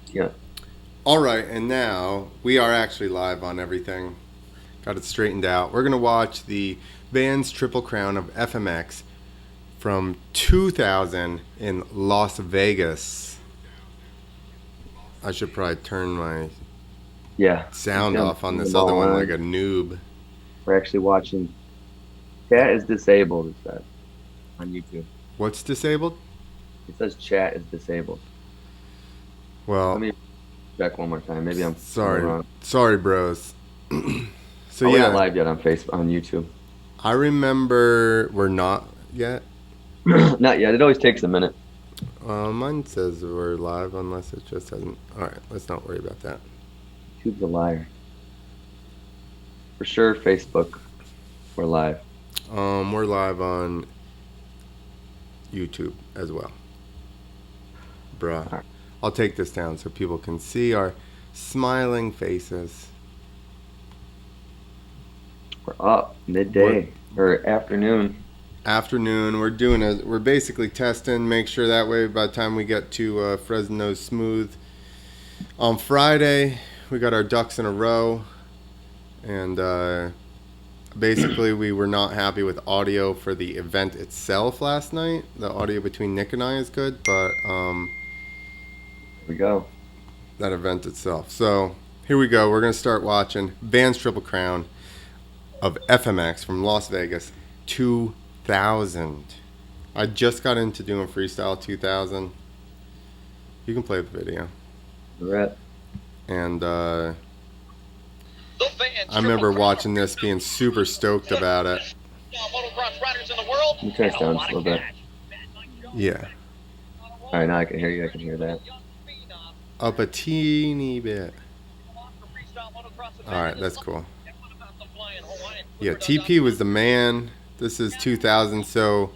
Yeah. All right, and now we are actually live on everything. Got it straightened out. We're going to watch the Vans Triple Crown of FMX from 2000 in Las Vegas. I should probably turn my Yeah. You see sound them, off on see this them other all one like on. a noob. We're actually watching. Chat is disabled, it says on YouTube. What's disabled? It says chat is disabled. Let Well, me check one more time. Maybe I'm in the sorry. wrong. Sorry, bros. So, Oh, we're not yeah, live yet on Facebook, on YouTube. I remember we're not yet. Not yet. It always takes a minute. Mine says we're live unless it just hasn't. All right, let's not worry about that. YouTube's a liar. For sure, Facebook, we're live. We're live on YouTube as well. Bruh. All right. I'll take this down so people can see our smiling faces. We're up We're midday or afternoon. afternoon. We're basically testing, make sure that way by the time we get to Fresno Smooth on Friday, we got our ducks in a row, and basically we were not happy with audio for the event itself last night. The audio between Nick and I is good, but Here we go. that event itself. So here we go. We're gonna start watching Vans Triple Crown of FMX from Las Vegas 2000. I just got into doing freestyle 2000. You can play the video. We're at. And I remember watching this being super stoked about it. Let me turn this down just a little bit. Yeah. All right, now I can hear you. I can hear that. Up a teeny bit. Alright, that's cool. Yeah, TP was the man. This is 2000, so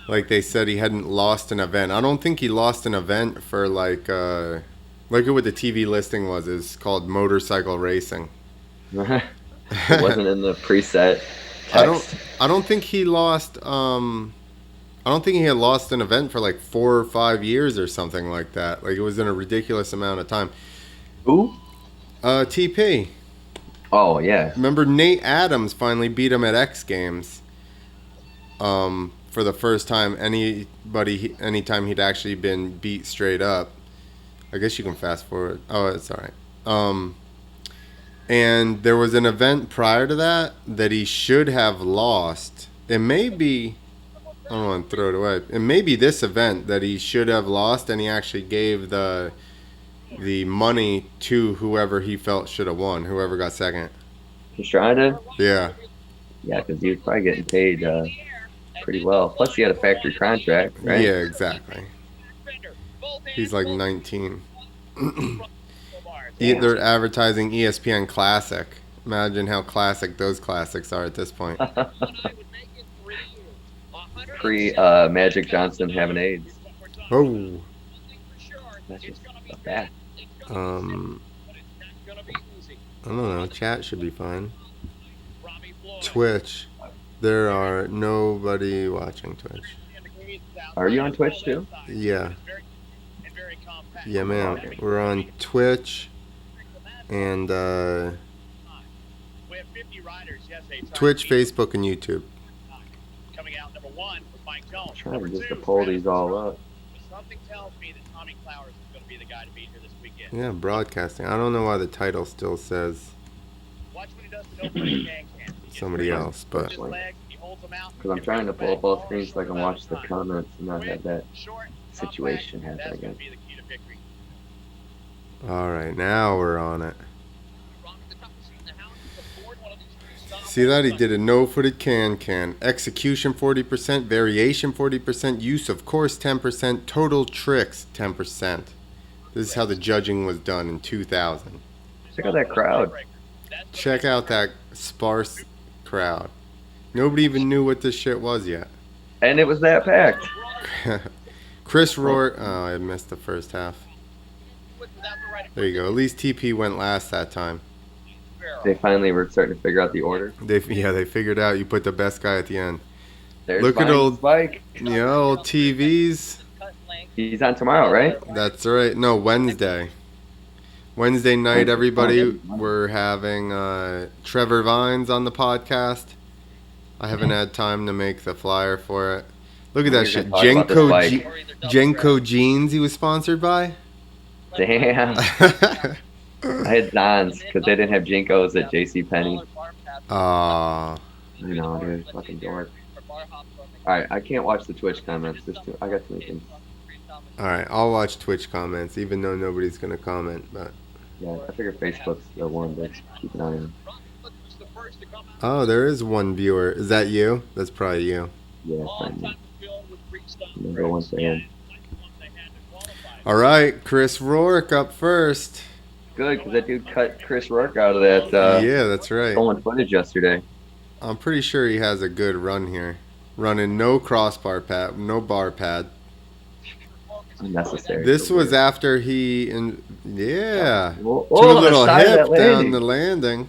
like they said he hadn't lost an event. I don't think he lost an event for like look at what the TV listing was. It's called motorcycle racing. It wasn't in the preset I don't text. I don't think he lost I don't think he had lost an event for like 4 or 5 years or something like that. Like it was in a ridiculous amount of time. Who? TP. Oh, yeah. Remember Nate Adams finally beat him at X Games. For the first time anytime he'd actually been beat straight up. I guess you can fast forward. Oh, it's all right. And there was an event prior to that he should have lost. It may be I don't want to throw it away. It may be this event that he should have lost, and he actually gave the money to whoever he felt should have won, whoever got second. He's trying to? Yeah, Yeah, because he was probably getting paid pretty well. Plus, he had a factory contract, right? yeah, exactly. He's like 19. Damn. They're advertising ESPN Classic. Imagine how classic those classics are at this point. Pre Magic Johnson having AIDS. Oh, That's just a fact. um, I don't know. Chat should be fine. Twitch. There are nobody watching Twitch. Are you on Twitch too? Yeah. Yeah, man. We're on Twitch and Twitch, Facebook, and YouTube. I'm trying just to pull these all up. Yeah, broadcasting. I don't know why the title still says somebody else, but Because I'm trying to pull up all screens so I can watch the comments and not have that situation happen again. all right, now we're on it. See that? He did a no-footed can. Execution 40%, variation 40%, use of course 10%, total tricks 10%. This is how the judging was done in 2000. Check out that crowd. Check out that sparse crowd. Nobody even knew what this shit was yet. And it was that packed. Chris Rourke. Oh, I missed the first half. There you go. At least TP went last that time. They finally were starting to figure out the order. They figured out you put the best guy at the end. There's Look at old Spike. old TVs. He's on tomorrow, right? That's right. No, Wednesday. Wednesday night, Wednesday's everybody, fun. we're having Trevor Vines on the podcast. I haven't had time to make the flyer for it. Look at that shit. Talk about this bike. Jenko Jeans he was sponsored by? Damn. I had Don's because they didn't have Jinkos at JCPenney. Aw. You know, dude, fucking dork. Alright, I can't watch the Twitch comments. I got too many things. Alright, I'll watch Twitch comments, even though nobody's going to comment. But yeah, I figure Facebook's the one to keep an eye on. Oh, there is one viewer. Is that you? That's probably you. Yeah, fine. Number 1 fan. Alright, Chris Rourke up first. Good, because that dude cut Chris Rourke out of that yeah, that's right. stolen footage yesterday. I'm pretty sure he has a good run here. Running no crossbar pad, no bar pad. Unnecessary. This was after he, yeah, Oh, two little hip down landing. the landing.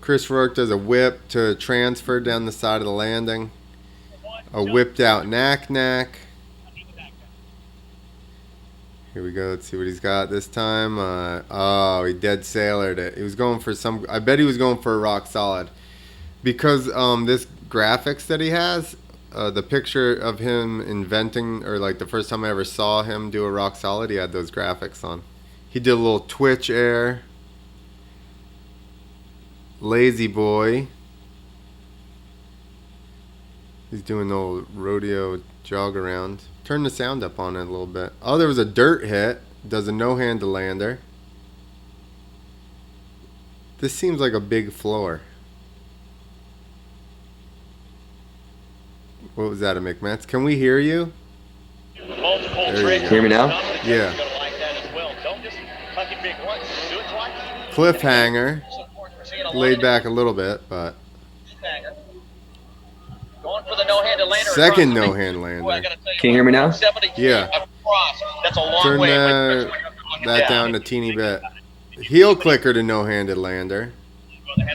Chris Rourke does a whip to transfer down the side of the landing. A whipped out knack. Here we go. Let's see what he's got this time. Oh, he dead sailored it. He was going for some. I bet he was going for a rock solid, because this graphics that he has, the picture of him inventing, or like the first time I ever saw him do a rock solid, he had those graphics on. He did a little twitch air. Lazy boy. He's doing the old rodeo jog around. Turn the sound up on it a little bit. Oh, there was a dirt hit. Does a no-hand to lander. This seems like a big floor. What was that, a McMets? Can we hear you? There you go. Hear me now? Yeah. Cliffhanger. Laid back a little bit, but second no-hand lander. Can you hear me now? Yeah. Turn that down a teeny bit. Heel clicker to no-handed lander. I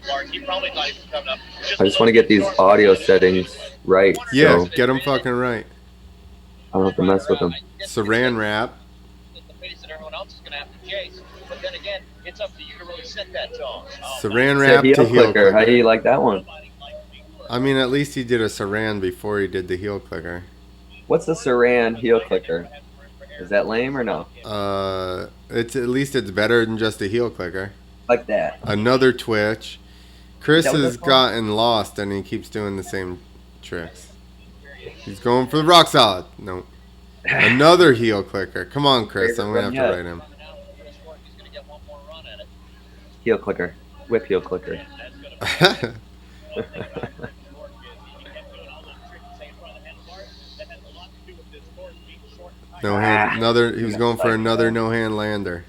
just want to get these audio settings right. Yeah, so get them fucking right. I don't have to mess with them. Saran wrap. Saran Said wrap heel to heel clicker. How do clicker. you like that one? I mean, at least he did a saran before he did the heel clicker. What's the Saran heel clicker? Is that lame or no? It's at least it's better than just a heel clicker. Like that. Another twitch. Chris Is that what has that's called? gotten lost and he keeps doing the same tricks. He's going for the rock solid. No. Another heel clicker. Come on, Chris. I'm going to have to write him. Heel clicker. Whip heel clicker. No hand. Another. He was going for another no hand lander.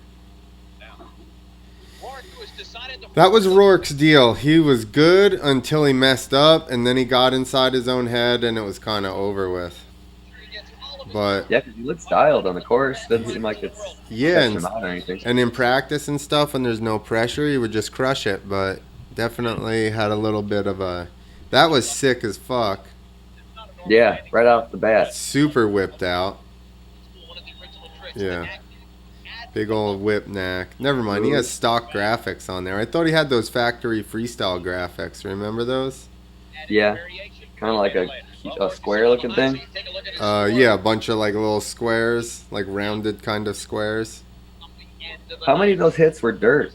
That was Rourke's deal. He was good until he messed up, and then he got inside his own head, and it was kind of over with. But Yeah, because he looks dialed on the course. Doesn't seem like it's yeah, stressing him out or anything. and in practice and stuff, when there's no pressure, he would just crush it. But definitely had a little bit of a. That was sick as fuck. Yeah, right off the bat. Super whipped out. Yeah. Big old whip knack. Never mind. He has stock graphics on there. I thought he had those factory freestyle graphics. Remember those? Yeah, kind of like a square looking thing. Yeah, a bunch of like little squares, like rounded kind of squares. How many of those hits were dirt?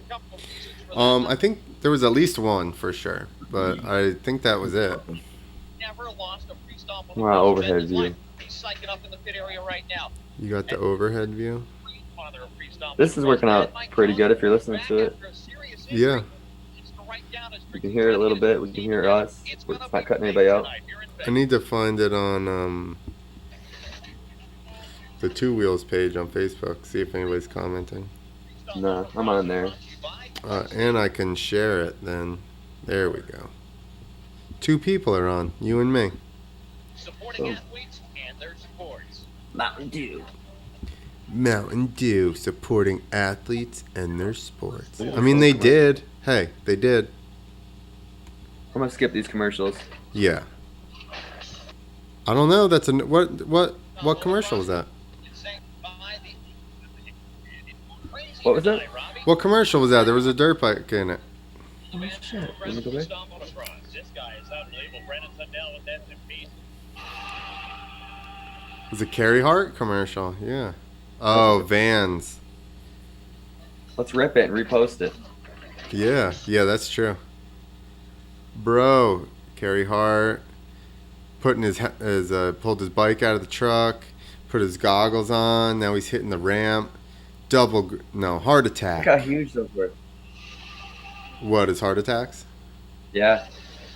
I think there was at least one for sure, but I think that was it. Wow, overhead view. You got the overhead view? This is working out pretty good if you're listening to it. Yeah. You can hear it a little bit. We can hear us. It's not cutting anybody out. I need to find it on the Two Wheels page on Facebook, see if anybody's commenting. No, I'm on there. And I can share it then. There we go. 2 people are on, you and me. Boom. Mountain Dew. Mountain Dew supporting athletes and their sports. I mean, they did. Hey, they did. I'm gonna skip these commercials. Yeah. I don't know. That's what commercial is that? What was that? What commercial was that? There was a dirt bike in it. Oh shit! Let me go back. It was a Carey Hart commercial. Yeah. Oh, Vans. Let's rip it and repost it. Yeah, that's true. Bro, Carey Hart putting his pulled his bike out of the truck, put his goggles on. Now he's hitting the ramp. Heart Look attack. how huge those were. What is heart attacks? Yeah.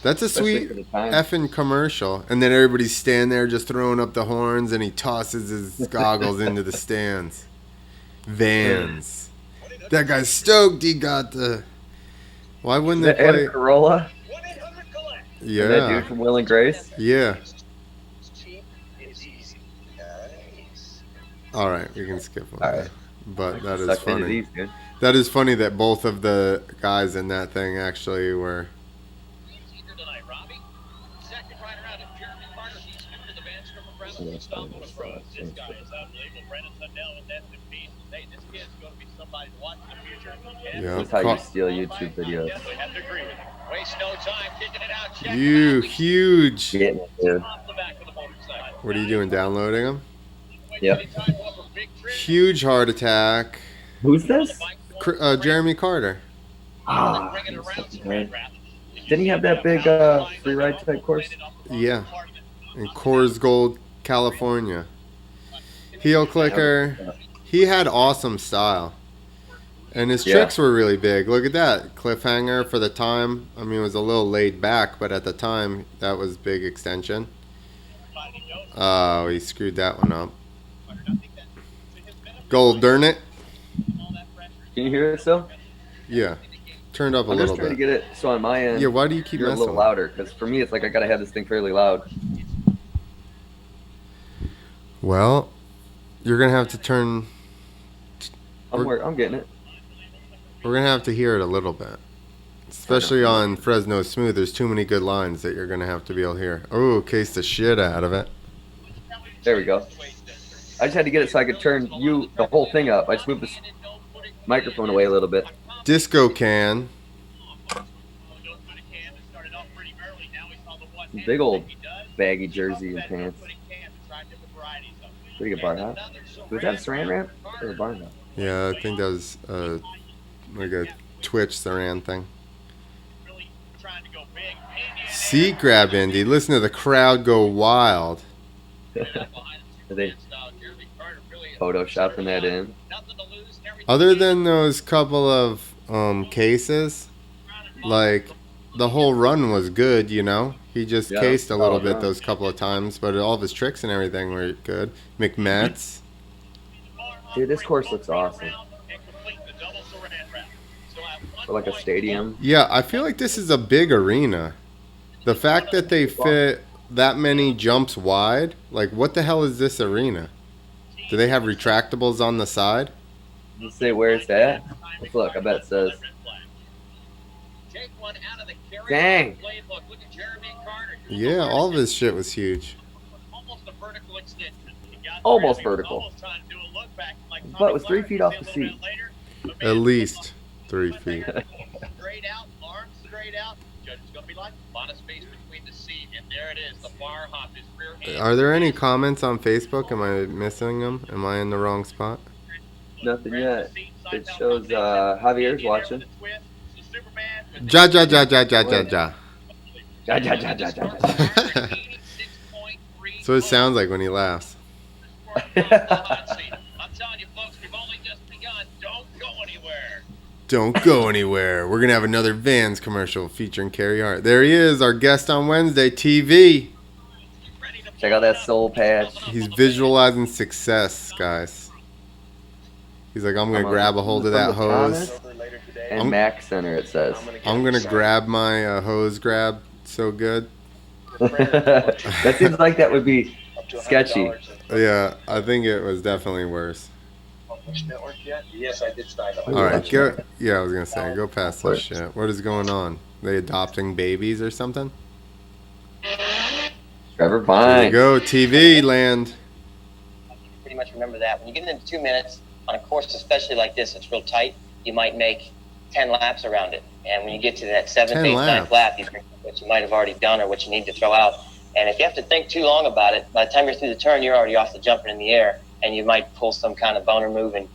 That's a Especially sweet for the time. effing commercial. And then everybody's standing there just throwing up the horns, and he tosses his goggles into the stands. Vans. That guy's stoked he got the. Why wouldn't they The Ed play? Corolla. Yeah. And that dude from Will and Grace. Yeah. All right, we can skip one. All right. But that is Sucked into funny. these, dude. That is funny that both of the guys in that thing actually were. Yeah. That's how you steal YouTube videos. You huge. Getting it, dude. What are you doing? Downloading them? Yep. Huge heart attack. Who's this? Jeremy Carter. Ah, man. Didn't he have that big free ride type course? Yeah. In Coors Gold, California. Heel clicker. He had awesome style. And his tricks were really big. Look at that. Cliffhanger for the time. I mean, it was a little laid back, but at the time, that was big extension. Oh, he screwed that one up. Gold, darn it. Can you hear it still? Yeah. Turned up a I'm little just trying bit. to get it so on my end. Yeah, why do you keep you're a messing little with it? louder? Because for me, it's like I gotta have this thing fairly loud. Well, you're going to have to turn. I'm getting it. We're going to have to hear it a little bit. Especially on Fresno Smooth, there's too many good lines that you're going to have to be able to hear. Oh, case the shit out of it. There we go. I just had to get it so I could turn the whole thing up. I just moved this microphone away a little bit. Disco can. Big old baggy jersey and pants. Pretty good bar hop. Was that a saran wrap or a bar hop? Yeah, I think that was like a Twitch Saran thing. Seat grab, Indy. Listen to the crowd go wild. Are they photoshopping that in? Other than those couple of cases, like the whole run was good, you know. He just cased a little bit those couple of times, but all of his tricks and everything were good. McMets. Dude, this course looks awesome. For like a stadium. Yeah, I feel like this is a big arena. The fact that they fit that many jumps wide, like what the hell is this arena? Do they have retractables on the side? Let's say where it's at. Let's look, I bet it says. Dang. Yeah, all of his shit was huge. Almost vertical. But was 3 feet off the seat. At least 3 feet. Are there any comments on Facebook? Am I missing them? Am I in the wrong spot? Nothing yet. It shows Javier's watching. Ja. Ja, ja, ja, ja, ja, ja. So it sounds like when he laughs. Don't go anywhere. We're going to have another Vans commercial featuring Carey Hart. There he is, our guest on Wednesday, TV. Check out that soul patch. He's visualizing success, guys. He's like, I'm going to grab a hold of that hose. And Mac Center, it says. I'm going to grab my hose grab so good. That seems like that would be sketchy. Yeah, I think it was definitely worse. Yes, I did sign up. All right, go. Yeah, I was gonna say, go past this shit. What is going on? They adopting babies or something? Trevor There Vine. you go, TV land. Pretty much remember that. When you get into 2 minutes on a course, especially like this, it's real tight. you might make 10 laps around it. And when you get to that 7th, 10 8th, laps. 9th lap, you think what you might have already done or what you need to throw out. And if you have to think too long about it, by the time you're through the turn, you're already off the jumper in the air, and you might pull some kind of boner move and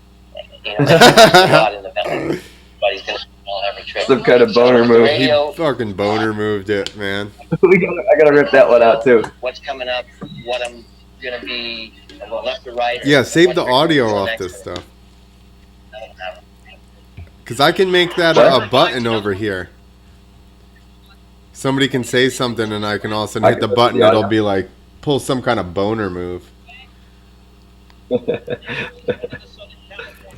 a lot in the belly. But he's going to on every trick. Some kind of boner move. He fucking boner moved it, man. I gotta rip that one out too. What's coming up? What I'm going to be left or right? Yeah, save the audio off this stuff. Because I can make that a button over here. Somebody can say something and I can all of a sudden hit the button. It'll be like, pull some kind of boner move.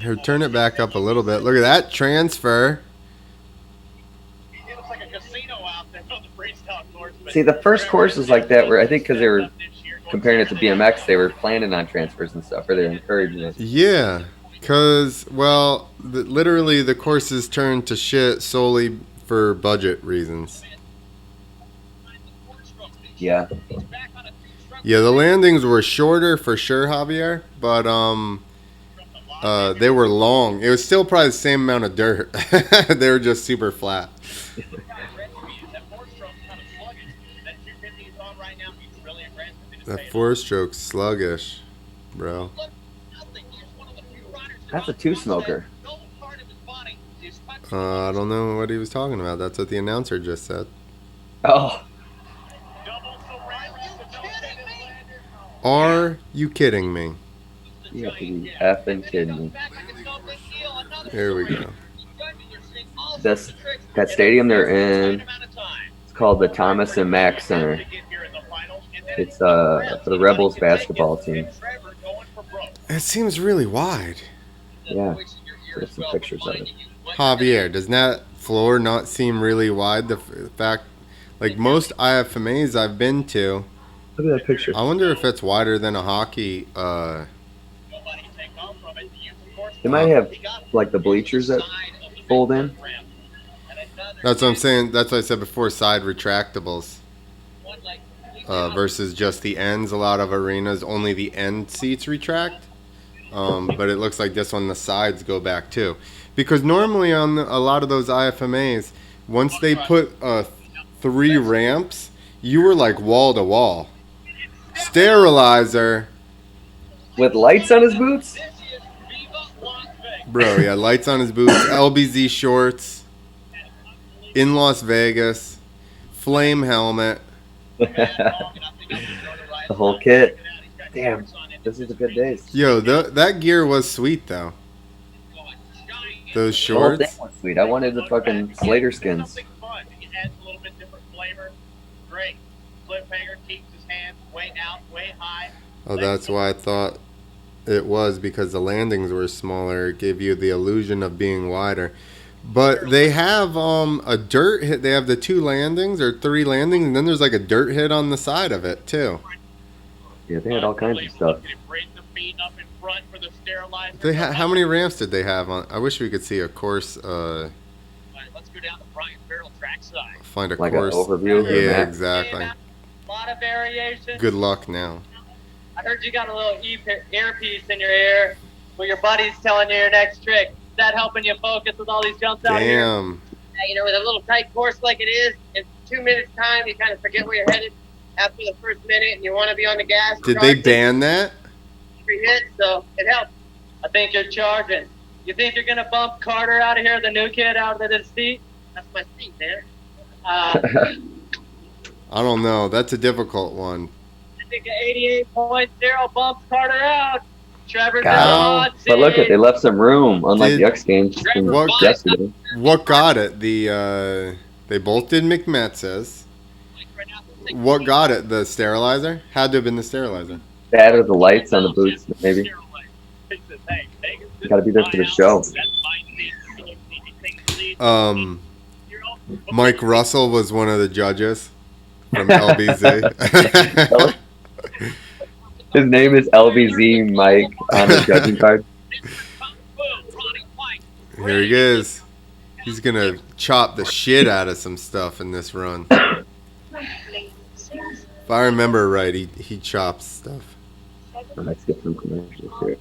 Here, turn it back up a little bit. Look at that transfer. See, the first course is like that where I think because they were comparing it to BMX, they were planning on transfers and stuff, or they're encouraging it. Yeah, because, well, literally the courses turned to shit solely for budget reasons. Yeah. Yeah, the landings were shorter for sure, Javier, but they were long. It was still probably the same amount of dirt. They were just super flat. That 4-stroke's sluggish, bro. That's a 2-smoker. I don't know what he was talking about. That's what the announcer just said. Oh. Are you kidding me? You have to be effing kidding me. Here we go. That stadium they're in, it's called the Thomas and Mack Center. It's for the Rebels basketball team. It seems really wide. Yeah, there's some pictures of it. Javier, does that floor not seem really wide? The fact, like most IFMAs I've been to, Look at that picture. I wonder if it's wider than a hockey. They might have like the bleachers that fold in. That's what I'm saying. That's what I said before. Side retractables versus just the ends. A lot of arenas only the end seats retract, but it looks like this one the sides go back too. Because normally on a lot of those IFMAs, once they put 3 ramps, you were like wall to wall. Sterilizer. With lights on his boots? Bro, yeah, lights on his boots, LBZ shorts, in Las Vegas, flame helmet. The whole kit. Damn, this is the good days. Yo, that gear was sweet, though. Those The whole thing shorts. was sweet. I wanted the fucking Slater skins. Oh, that's why I thought it was, because the landings were smaller. It gave you the illusion of being wider. But they have a dirt hit. They have the 2 landings or 3 landings, and then there's like a dirt hit on the side of it, too. Yeah, they had all kinds of stuff. How many ramps did they have on? I wish we could see a course. Find a Like course. an overview of the Yeah, map. exactly. A lot of variation. Good luck now. I heard you got a little earpiece in your ear where your buddy's telling you your next trick. Is that helping you focus with all these jumps out here? Damn. You know, with a little tight course like it is, in 2 minutes time, you kind of forget where you're headed after the first minute, and you want to be on the gas. Did they ban that? Every hit, so it helps. I think you're charging. You think you're gonna bump Carter out of here, the new kid, out of his seat? That's my seat, man. I don't know. That's a difficult one. I think an 88.0 bumps Carter out. Trevor's in the God. hot seat. But look at, they left some room, unlike Did- the X Games from What- yesterday. What got it? They both did McMetz's. What got it? The sterilizer? Had to have been the sterilizer. That or the lights on the boots, maybe. Got to be there for the show. Mike Russell was one of the judges from LBZ. His name is LBZ Mike on the judging card. Here he is. He's gonna chop the shit out of some stuff in this run. If I remember right, he chops stuff. Let's get some commercials here.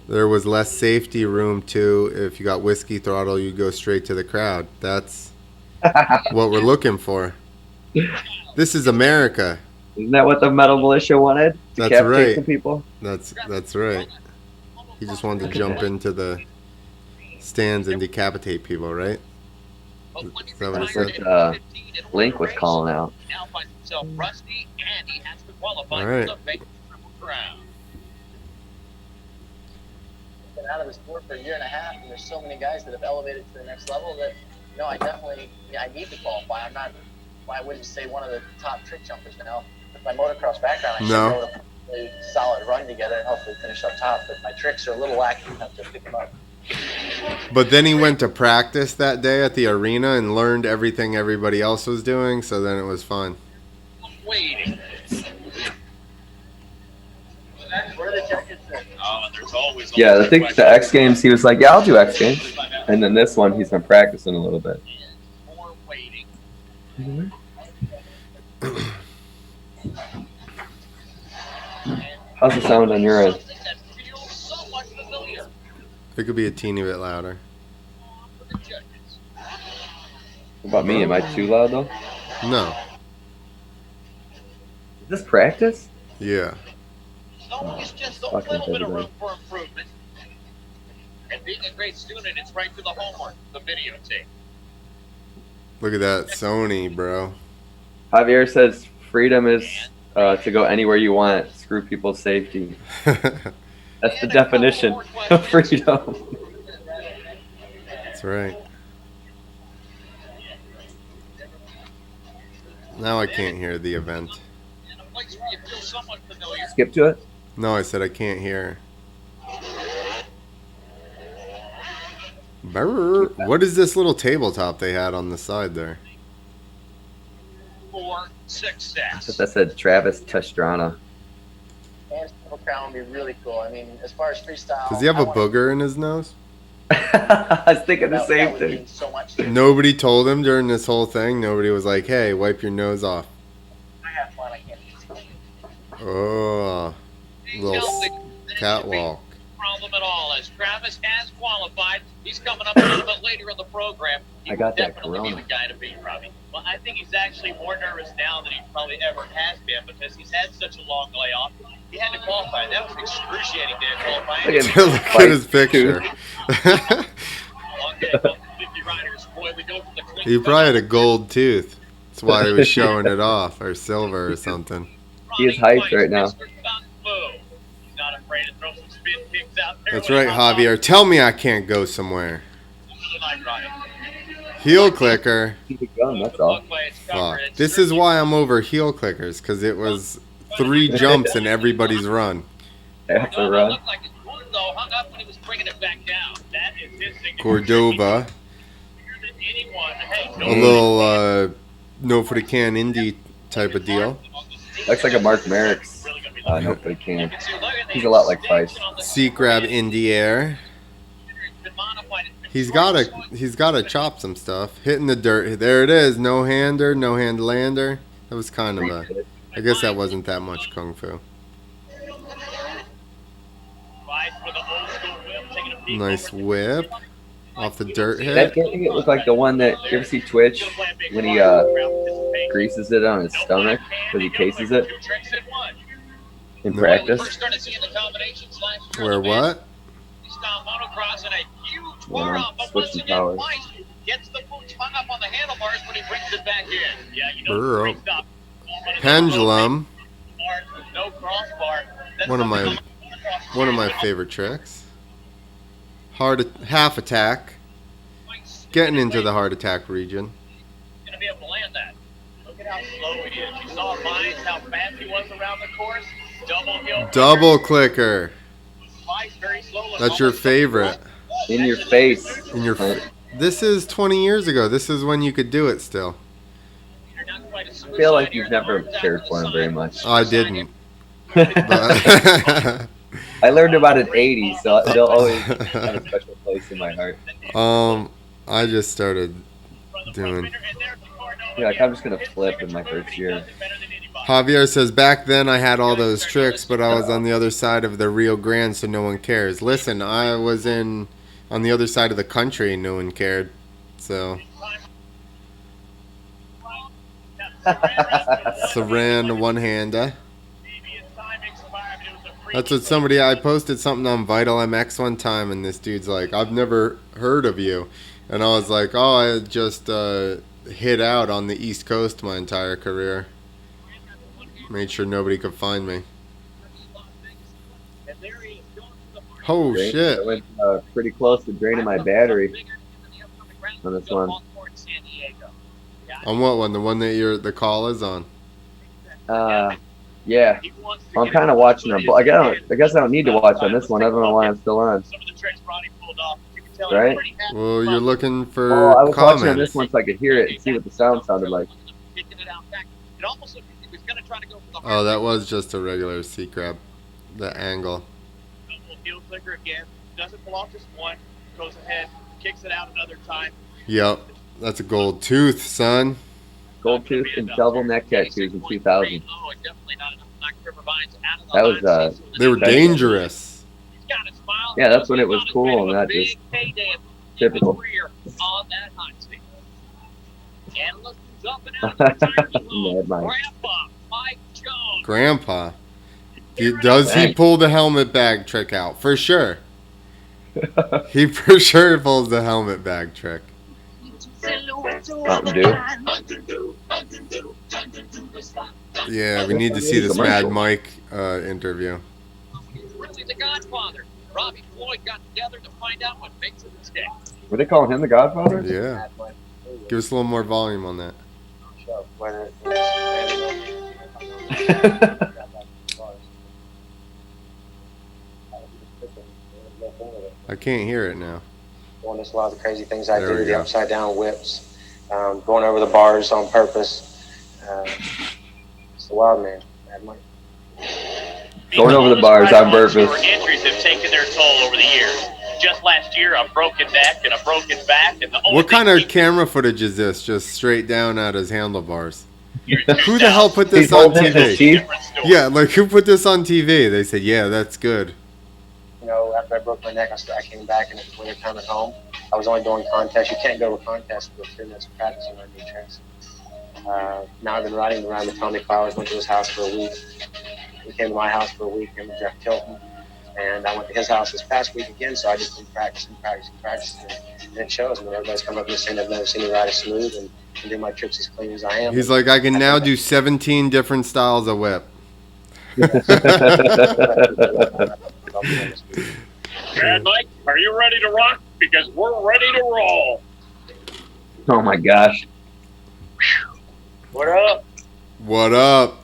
There was less safety room too. If you got whiskey throttle, you go straight to the crowd. That's what we're looking for. This is America. Isn't that what the metal militia wanted? That's Decapitate right. some people? That's right. He just wanted to jump into the stands and decapitate people, right? Is that what he That's said? what Link was calling out. All right. Been out of the sport for a year and a half, and there's so many guys that have elevated to the next level that, I need to qualify. I wouldn't say one of the top trick jumpers now. With my motocross background, I should No. be able to put a solid run together and hopefully finish up top, but my tricks are a little lacking enough to pick them up. But then he went to practice that day at the arena and learned everything everybody else was doing, so then it was fun. Waiting. Where are the jackets at? There's always a Yeah, I think the X Games, he was like, yeah, I'll do X Games. And then this one, he's been practicing a little bit. more waiting. How's the sound on your end? That feels so much familiar It could be a teeny bit louder. for the judges. What about me? Am I too loud, though? No. Is this practice? Yeah. So it's just a Fucking little bit of everybody. room for improvement. And being a great student, it's right to the homework, the videotape. Look at that Sony, bro. Javier says freedom is to go anywhere you want. Screw people's safety. That's the definition of freedom. That's right. Now I can't hear the event. In a place where you feel somewhat familiar. Skip to it. No, I said I can't hear. Brr. What is this little tabletop they had on the side there? For I success. thought that said Travis Testrana. And Triple Crown would be really cool. I mean, as far as freestyle, Does he have I a wanna- booger in his nose? I was thinking the that same would thing. mean so much to me. Nobody told him during this whole thing. Nobody was like, "Hey, wipe your nose off." I have fun. I can't. Oh, little Chelsea, catwalk. problem at all. As Travis has qualified, he's coming up a little bit later in the program. He I got would that definitely corona. be the guy to beat, Robbie. Well, I think he's actually more nervous now than he probably ever has been because he's had such a long layoff. He had to qualify. That was an excruciating day of qualifying. Look at- Look at his picture. Long day, both 50 riders. Boy, we go from the clean He probably had a gold tooth. That's why he was showing it off, or silver or something. He is hyped right now. Mr. Kung Fu. He's not afraid to throw some spin kicks out there. That's when he right, comes Javier. Tell me I can't go somewhere. off. Like Robbie. Heel clicker. Keep it going, that's all. Fuck. This is why I'm over heel clickers, because it was 3 jumps in everybody's run. After a run. Looked like his wound, though, hung up when he was bringing it back down. That is his signature. Cordova. Bigger than anyone. Hey, A little no for the can indie type of deal. Looks like a Mark Merrick's. No, but he can. He's a lot like Price. Sea grab in the air. He's gotta chop some stuff. Hitting the dirt. There it is. No hander, no hand lander. That was kind of a. I guess that wasn't that much kung fu. Nice whip off the dirt That hit. thing, it looked like the one that you ever see Twitch when he greases it on his stomach because he cases it in practice. Where what? Switching powers. Gets the boots hung up on the handlebars when he brings it back in. Yeah, you know, Burrow. great stop. Pendulum. No crossbar. That's One of my favorite tricks. Half attack. Getting into the heart attack region. Gonna be able to land that. Look at how slow he is. You saw Mines, how fast he was around the course. Double heel. Double clicker. Mines very slow. That's your favorite. In your face. This is 20 years ago. This is when you could do it still. I feel like you've never cared for him very much. I didn't. I learned about it in '80s, so they'll always have a special place in my heart. I just started doing. Yeah, like I'm just gonna flip in my first year. Javier says, back then I had all those tricks, but I was on the other side of the Rio Grande, so no one cares. Listen, I was on the other side of the country, and no one cared. So, Saran one-hander. That's what I posted something on Vital MX one time, and this dude's like, I've never heard of you. And I was like, oh, I just hid out on the East Coast my entire career. Made sure nobody could find me. Oh, shit. I went pretty close to draining my battery on this one. On what one? The one that the call is on? Yeah. I'm kind of watching them. I guess I don't need to watch on this one. I don't know why I'm still on. Right? Well, you're looking for I was comments. watching on this one so I could hear it and see what the sound sounded like. Oh, that was just a regular sea crab. The angle. Heel clicker again. Doesn't belong to one. Goes ahead, kicks it out another time. Yep. That's a gold tooth, son. Gold tooth and double neck tattoos in 2000. That was They were dangerous. Yeah, that's when it was cool and not just typical. Mad Mike. Grandpa. Does he pull the helmet bag trick out? For sure. He for sure pulls the helmet bag trick. Mountain Dew. Yeah, we need to see this Mad Mike interview. Really the Godfather. Robbie Floyd got together to find out what makes him stick. Were they calling him the Godfather? Yeah. Give us a little more volume on that. I can't hear it now. Doing this, a lot of the crazy things I There do, we the go. upside down whips, going over the bars on purpose. It's the wild man, Mad Mike. Going over the bars on purpose. Injuries have taken their toll over the years. Just last year, a broken neck and a broken back. And the only What kind thing of camera footage is this? Just straight down at his handlebars. he can do Who the hell put this He's on holding his TV? teeth. different story. Yeah, like who put this on TV? They said, yeah, that's good. You know, after I broke my neck, I came back and it was winter time at home. I was only doing contests. You can't go to a contest for 3 minutes of practice on my new tricks. Now I've been riding around with Tony Flowers, went to his house for a week. He came to my house for a week, him and Jeff Tilton. And I went to his house this past week again, so I just been practicing. And it shows. I mean, everybody's come up and saying they've never seen me ride as smooth and do my tricks as clean as I am. He's like, I can now do 17 different styles of whip. Mad Mike, are you ready to rock? Because we're ready to roll. Oh my gosh. What up? What up?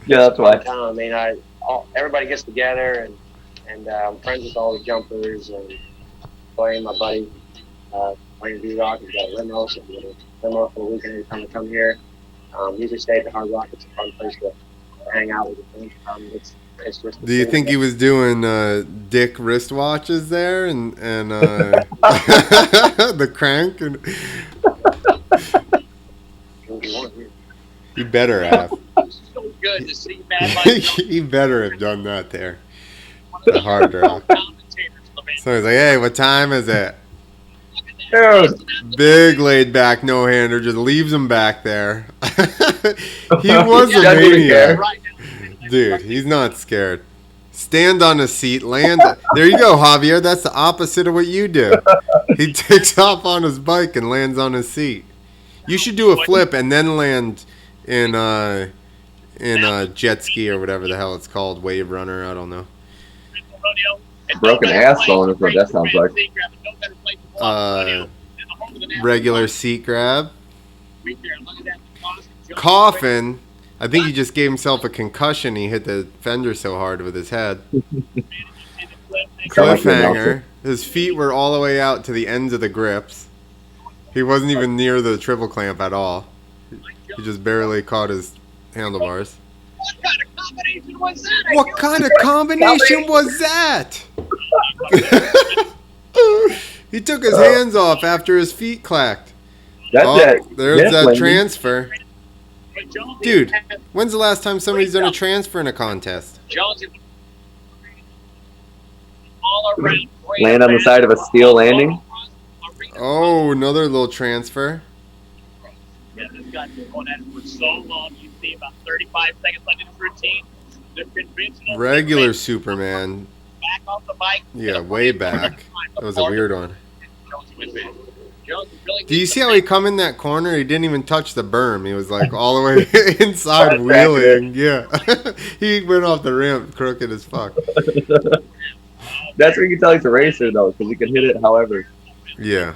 Yeah, that's why. I mean, everybody gets together and I'm friends with all the jumpers and Clay, my buddy, playing V-Rock. He's got a limo, so we got a limo for the weekend every time we come here. Usually stay at the Hard Rock. It's a fun place to hang out with the friends. It's just Do you think he was doing dick wristwatches there and the crank? And he better have. So good to see Mad Mike. He better have done that there. The Hard Rock. So he's like, hey, what time is it? Dude. Big laid back no hander, just leaves him back there. He was a Doesn't even care. maniac. Dude, he's not scared. Stand on a seat, land. There you go, Javier. That's the opposite of what you do. He takes off on his bike and lands on his seat. You should do a flip and then land in jet ski or whatever the hell it's called, wave runner. I don't know. Broken asshole is what that sounds like. Regular seat grab. Coffin. I think he just gave himself a concussion. He hit the fender so hard with his head. Cliffhanger. His feet were all the way out to the ends of the grips. He wasn't even near the triple clamp at all. He just barely caught his handlebars. What kind of combination was that? What kind of combination was that? He took his hands off after his feet clacked. That's Oh, it. there's Yes, that Wendy. transfer. But Jonesy Dude, has when's the last time somebody's done a transfer in a contest? Jonesy all around. Land on the side of a steel landing. Oh, another little transfer. Yeah, this guy's been going at it for so long. You see about 35 seconds left in his routine. The conventional Regular Superman. back off the bike. Yeah, way back. That was a weird one. Jonesy went big. Jonesy really Do you see how he come in that corner? He didn't even touch the berm. He was like all the way inside wheeling. Yeah. He went off the ramp crooked as fuck. That's where you can tell he's a racer, though, because he can hit it however. Yeah.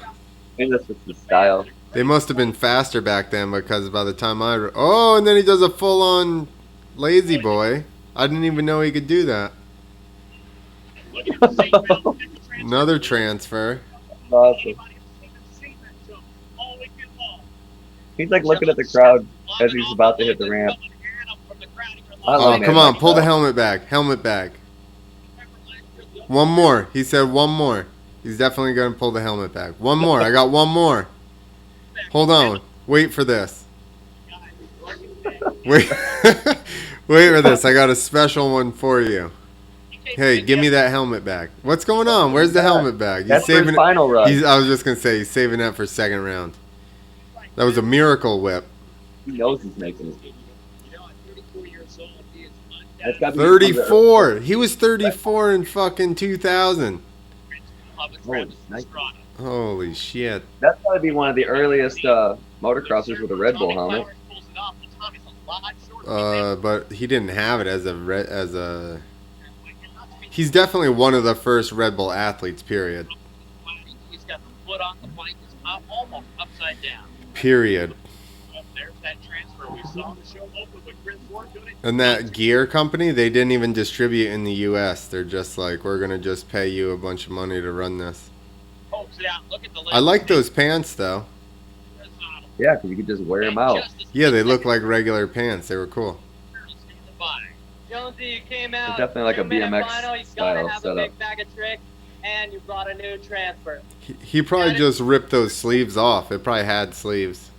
And that's just his style. They must have been faster back then because by the time oh, and then he does a full-on lazy boy. I didn't even know he could do that. Another transfer. Awesome. He's like looking at the crowd as he's about to hit the ramp. Oh, come on, pull the helmet back. Helmet back. One more. He said one more. He's definitely going to pull the helmet back. One more. I got one more. Hold on. Wait for this. Wait. Wait for this. I got a special one for you. Hey, give me that helmet back. What's going on? Where's the helmet bag? He's That's for saving his it. final run. I was just going to say he's saving that for second round. That was a miracle whip. He knows he's making it. That's gotta be 34. He was 34 in fucking 2000. Oh, nice. Holy shit. That's got to be one of the earliest motocrossers with a Red Bull helmet. But he didn't have it as a. He's definitely one of the first Red Bull athletes. Period. He's got the foot on the bike, it's almost upside down. Period. There's that transfer we saw the show open with Chris Ward doing it. And that gear company, they didn't even distribute in the U.S. They're just like, we're gonna just pay you a bunch of money to run this. Oh, yeah, look at the I like those pants though. Yeah, because you could just wear them out. Yeah, they look like regular pants. They were cool. Jonesy, you came out. It's definitely like a 2-minute BMX final, you style gotta have a setup. big bag of tricks, and you brought a new transfer. He probably just ripped those sleeves off. It probably had sleeves.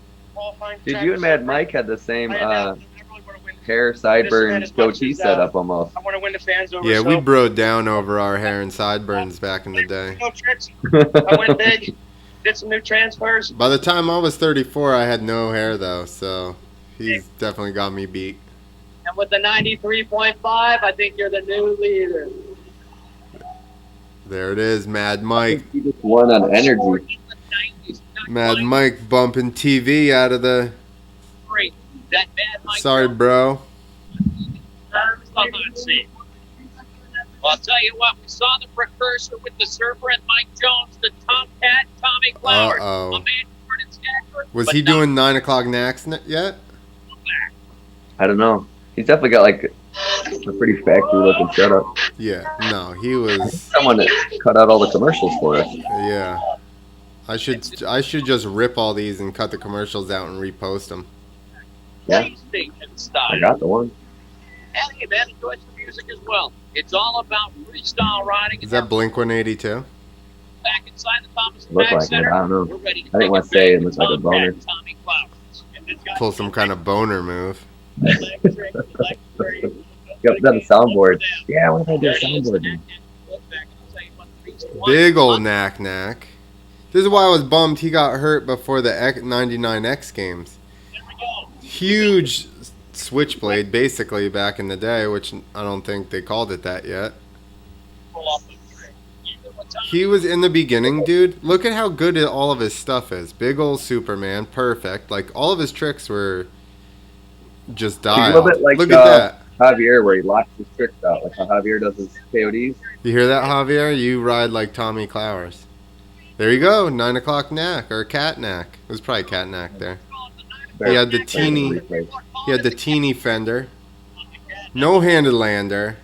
Dude, you and Mad Mike had the same hair, sideburns, goatee setup almost. I want to win the fans over. Yeah, so we broed down over our hair and sideburns back in the day. no tricks. I went big, did some new transfers. By the time I was 34, I had no hair though, so he's definitely got me beat. And with the 93.5, I think you're the new leader. There it is, Mad Mike. He just won on energy. Mad Mike bumping TV out of the. Great. That bad Mike Sorry, bro. Well, I'll tell you what, we saw the precursor with the surfer and Mike Jones, the Tomcat, Tommy Cloward. Uh-oh. A man who hurt his head, Was but he not doing 9 o'clock knacks yet? back. I don't know. He's definitely got like a pretty factory looking setup. Yeah, no, he was. Someone that cut out all the commercials for us. Yeah, I should just rip all these and cut the commercials out and repost them. Yeah. Station style. I got the one. And hey, man, enjoy some music as well. It's all about freestyle riding. Is that Blink 182? Back inside the Thomas and Look Mack like it. Center. I don't know. We're ready to I didn't take want to it say back it looks like a to boner. Tomcat, Tommy Cloward. And it's got Pull some kind of boner move. electric, Yep, done a soundboard. Yeah, what if I did a soundboard? Then? Big old knack. This is why I was bummed he got hurt before the 99X games. Huge switchblade, basically, back in the day, which I don't think they called it that yet. He was in the beginning, dude. Look at how good all of his stuff is. Big old Superman, perfect. Like, all of his tricks were just He's dialed. a little bit like Look at that. Javier, where he locks his tricks out, like how Javier does his KODs. You hear that, Javier? You ride like Tommy Clowers. There you go, 9 o'clock knack, or cat knack. It was probably cat knack there. He had the teeny fender. No-handed lander.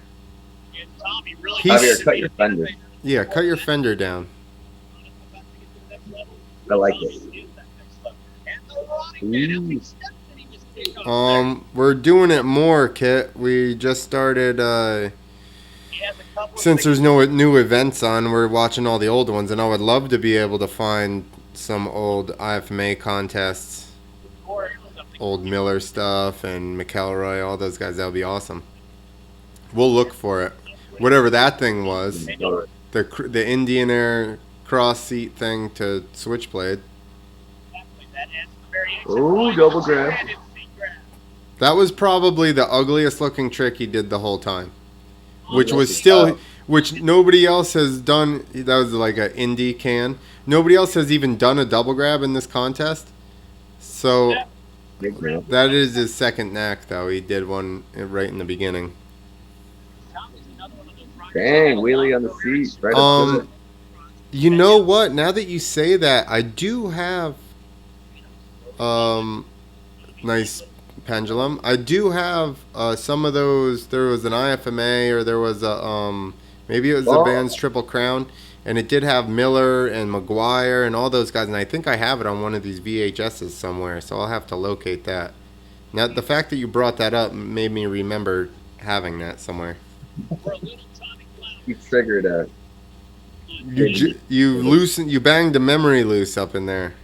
Javier, cut your fender. Yeah, cut your fender down. I like it. Ooh. We're doing it more, Kit. We just started He has a couple of Since there's no new events on, we're watching all the old ones, and I would love to be able to find some old IFMA contests, old Miller stuff, and McElroy, all those guys. That would be awesome. We'll look for it. Whatever that thing was, the Indian Air cross seat thing to Switchblade. Ooh, double grab. That was probably the ugliest looking trick he did the whole time. Which was still, which nobody else has done. That was like an indie can. Nobody else has even done a double grab in this contest. So that is his second knack, though. He did one right in the beginning. Dang, wheelie on the seat. Right up to it. You know what? Now that you say that, I do have nice pendulum. I do have some of those. There was an IFMA, or there was a maybe it was the Vans Triple Crown, and it did have Miller and McGuire and all those guys. And I think I have it on one of these VHSs somewhere, so I'll have to locate that. Now, the fact that you brought that up made me remember having that somewhere. You triggered it. You banged the memory loose up in there.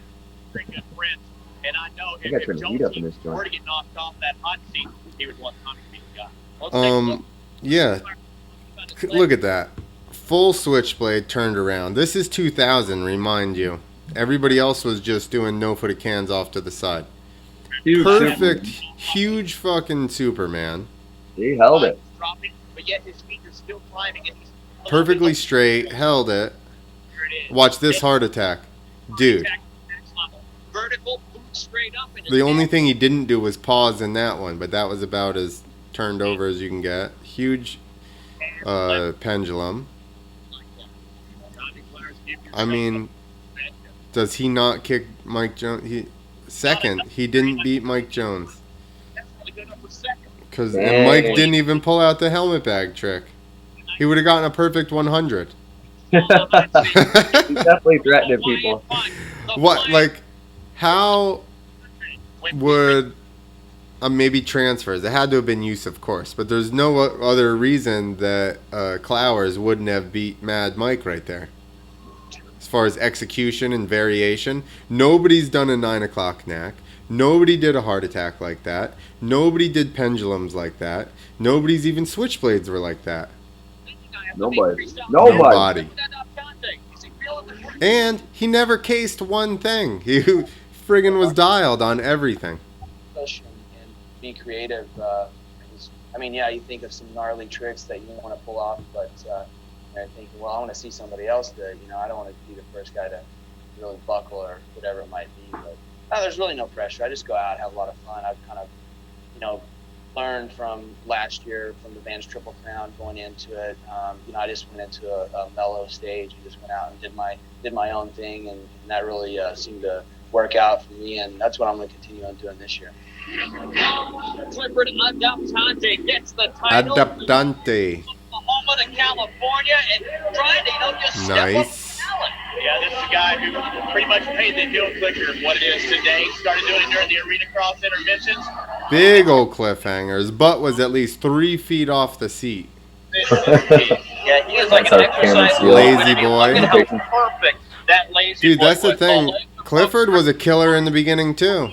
And I know I got to heat up in this joint. were to get knocked off that hot seat, he would want Tommy to be the guy. Let's take a look. Yeah. Look at that. Full Switchblade turned around. This is 2000, remind you. Everybody else was just doing no-footed cans off to the side. Huge Perfect, Superman. huge fucking Superman. He held it. Dropping, but yet his feet are still climbing, and he's Perfectly straight, held it. There it is. Watch this heart attack. Dude, Next level. Vertical, boot straight up, and the only thing he didn't do was pause in that one, but that was about as turned over as you can get. Huge pendulum. I mean, does he not kick Mike Jones? He didn't beat Mike Jones. Because Mike didn't even pull out the helmet bag trick. He would have gotten a perfect 100. He definitely threatened people. What, like, how would maybe transfers? It had to have been use, of course, but there's no other reason that Clowers wouldn't have beat Mad Mike right there. As far as execution and variation, nobody's done a 9 o'clock knack. Nobody did a heart attack like that. Nobody did pendulums like that. Nobody's even switchblades were like that. Nobody. And he never cased one thing. He friggin' was dialed on everything. Push and be creative. 'Cause, I mean, yeah, you think of some gnarly tricks that you want to pull off, but I think, well, I want to see somebody else do it. I don't want to be the first guy to really buckle or whatever it might be. But there's really no pressure. I just go out, have a lot of fun. I've kind of, learned from last year from the Vans Triple Crown going into it. I just went into a mellow stage and just went out and did my own thing, and that really seemed to work out for me, and that's what I'm going to continue on doing this year. Clifford Adaptante gets the title. Adaptante. Oklahoma to California and trying to just step Nice. up the talent. Yeah, this is a guy who pretty much paid the heel clicker what it is today. Started doing it during the arena cross intermissions. Big old cliffhanger. His butt was at least 3 feet off the seat. Yeah, he is like That's an our camera exercise skill. Lazy boy. Look at how perfect that lazy Dude, boy that's the was. thing. Clifford was a killer in the beginning, too.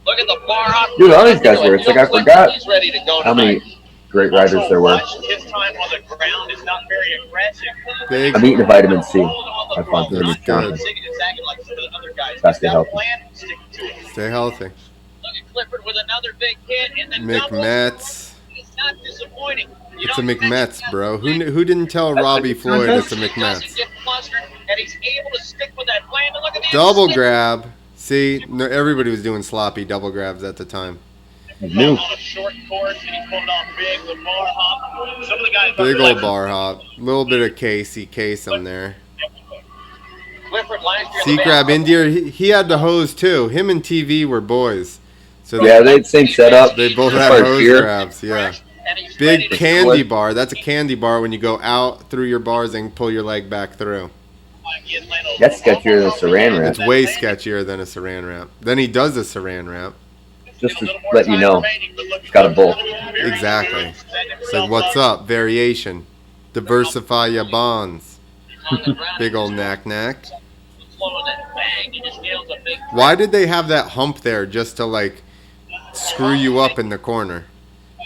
Look at the bar hop. Dude, all these guys were. It's like I forgot He's ready to go how tonight. many great riders there were. His time on the ground is not very aggressive. Big. I'm eating a vitamin C. I found That's really good. confident. Guys. Gotta stay healthy. Stay healthy. Look at Clifford with another big hit in the McMets. It's not disappointing. It's a McMets, bro. Who didn't tell Robbie Floyd it's a McMets? And he's able to stick with that plan. Look at the Double grab. See, no, everybody was doing sloppy double grabs at the time. New. On a short course, and he's pulling off big with bar hop. Some of the guys Big old bar hop. Little bit of case him there. Clifford last year. C grab India. He had the hose too. Him and TV were boys. So Yeah, they had the same setup. they both As had far as hose gear. grabs. Yeah. And he's ready Big to candy clip. bar. That's a candy bar when you go out through your bars and pull your leg back through. That's sketchier than a saran wrap. It's way sketchier than a saran wrap. Then he does a saran wrap. Just to let you know, it's got a bolt. Exactly. It's like, what's up? Variation. Diversify your bonds. Big old knack. Why did they have that hump there just to like screw you up in the corner?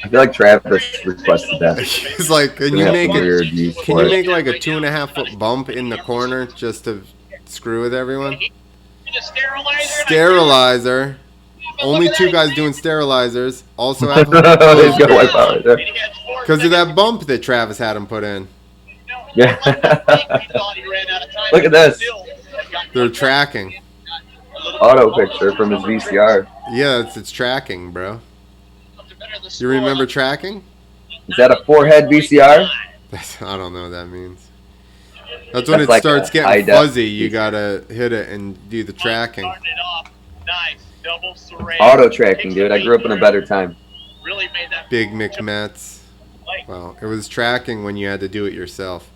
I feel like Travis requested that. It's like, can We you have make some weird it? use Can for you it. make like a 2.5 foot bump in the corner just to screw with everyone? Sterilizer. Only 2 guys doing sterilizers. Also have He's gonna wipe out right there. because of that bump that Travis had him put in. Yeah. Look at this. They're tracking. Auto picture from his VCR. Yeah, it's tracking, bro. You remember tracking? Is that a 4-head VCR? I don't know what that means. That's when That's it like starts a getting high-def fuzzy. You VCR. gotta hit it and do the tracking. Auto tracking, dude. I grew up in a better time. Big McMets. Well, it was tracking when you had to do it yourself.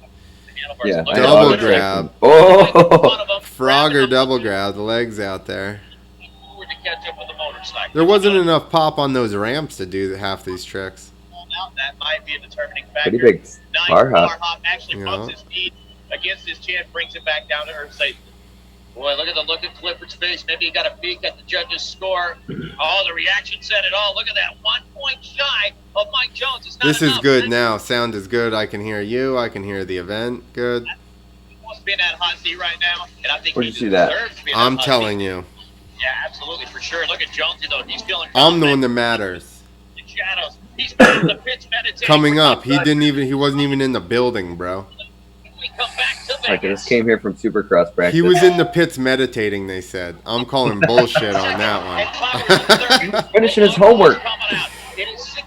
Yeah. I had Double auto grab. tracking. Oh. Frogger double grab. The legs out there. There wasn't enough pop on those ramps to do half these tricks. That might be a determining factor. Pretty big bar hop. Actually You bumps know. his feet against his chin, brings it back down to earth safely. Boy, look at the look at Clifford's face. Maybe he got a peek at the judge's score. Oh, the reaction said it all. Look at that. 1 point shy of Mike Jones. It's not This is enough. good now. Sound is good. I can hear you. I can hear the event. Good. He wants to be in that hot seat right now, and I think Where'd he you see that? deserves to be in that I'm hot telling seat. you. Yeah, absolutely, for sure. Look at Jonesy, though. He's feeling I'm the confident. one that matters. The shadows. He's been in the pitch meditating. Coming for up. He some time. he wasn't even in the building, bro. We come back to Like, I Vegas. just came here from Supercross practice. He was in the pits meditating, they said. I'm calling bullshit on that one. Finishing his homework.